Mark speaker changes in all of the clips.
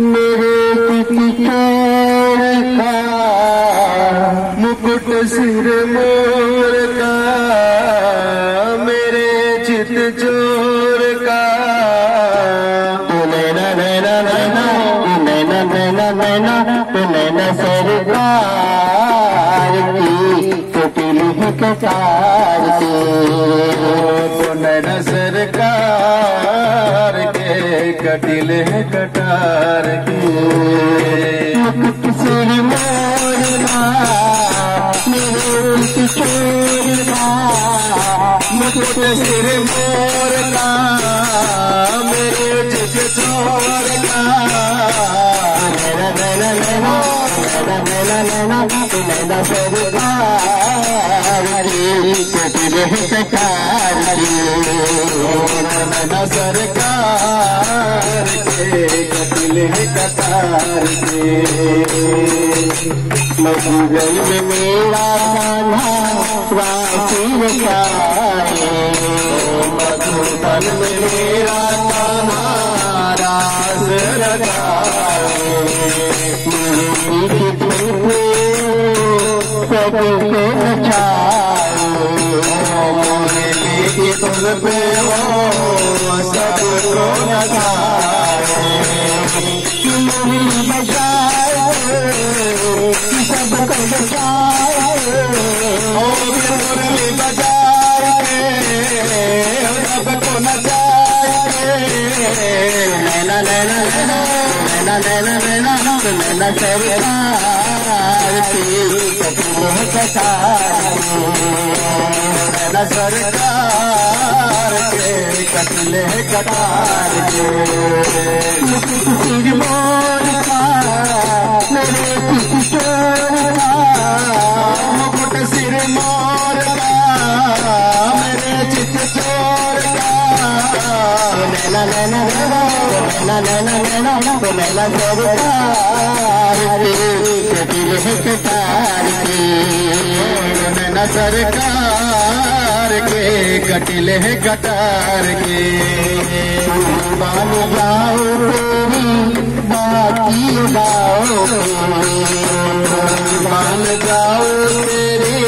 Speaker 1: मेरे किशोर का मुकुट सिर मोर का, मेरे चित चोर का, नैना नैना नैना नैना नैना नैना नैना सरकार की कुटिल कटार की, नैना सरकार के कटिल है कटार की। मुकुट सिर मोर का मेरे किशोर का, मुकुट सिर मोर का मेरे चित चोर का, नैना नैना नैना नैना नैना नैना सरकार की कुटिल है कटार की, नैना सरकार के कटिल है कटार के। मधुबन में मेरा कान्हा वासी रखाए, मधुबन में मेरा कान्हा रास रखाए, सबको नचाए, मोरली की धुन पे वो सबको नचाए, मुरली बजाए सबको नचाए, मुरली बजाए सबको नचाए, नैना नैना नैना नैना नैना नैना नैना सरकार की नैना सरकार के कटिल है कटार के। सिर मोर का मेरे किशोर का, मुकुट सिर मोर का मेरे चित चोर का, नैना नैना नैना नैना नैना नैना सरकार की कटिल है कटार की, नैना सरकार के कटिल है कटार के। मान जाओ तेरी बाकी गाओ, मान जाओ तेरी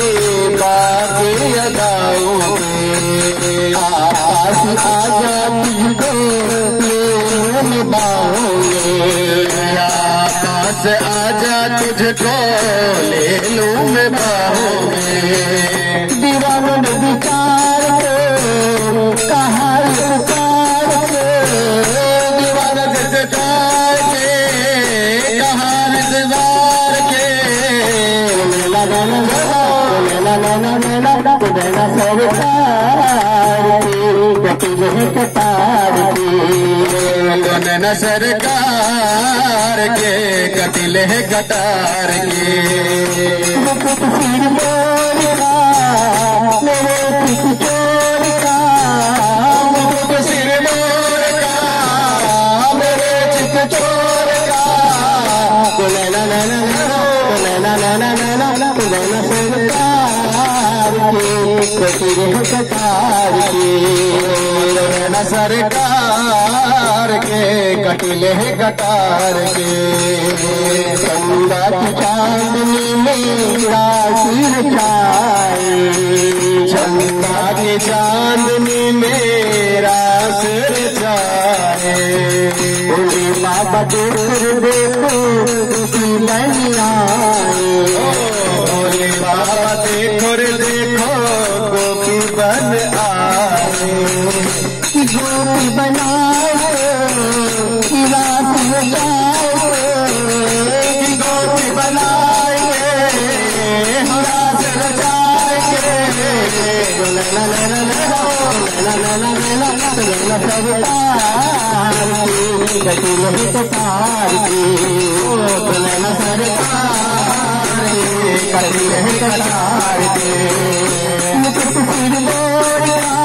Speaker 1: बाकी अदाओ, आस आजा तुझको ले बाओगे, आस आजा तुझको ले लूं मैं बाहोगे, दीवान विचार को कहा पुकार के, दीवान विचार के कहा इंतजार के, नैना नैना नैना नैना नैना नैना सरकार की कटिल है कटार की, नैना सरकार के कटिल है कटार के। मुकुट सिर मोर का मेरे किशोर का, मुकुट सिर मोर का मेरे चित चोर का, नैना नैना नैना नैना नैना नैना सरकार की कटिल है कटार की, नैना सरकार के कटिल है कटार के। चंदा की चांदनी में राशि रचाए, चंदा की चांदनी में रास रचाए, बोले बाबा देखो देखो की बन आए, बोले बाबा देखो देखो गोपी बन आए, गोपी बनाए रात रचाए, गोपी बनाए रात रचाए, नैना नैना नैना नैना नैना नैना सरकार की कटिल है कटार की, नैना सरकार की कटिल है कटार की। मुकुट सिर मोर का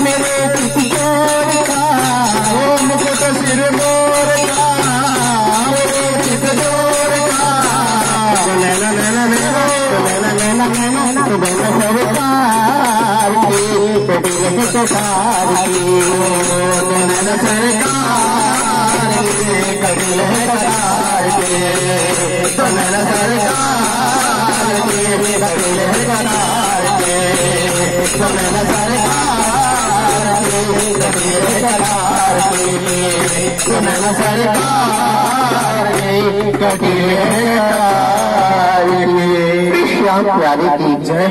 Speaker 1: मेरे किशोर का, मुकुट सिर मोर का मेरे चित चोर का, नैना नैना नैना नैना नैना नैना नैना सरकार की कटिल है कटार की, नैना सरकार के कटिल है सुनना सरकार कटिले श्याम प्यारे की जय।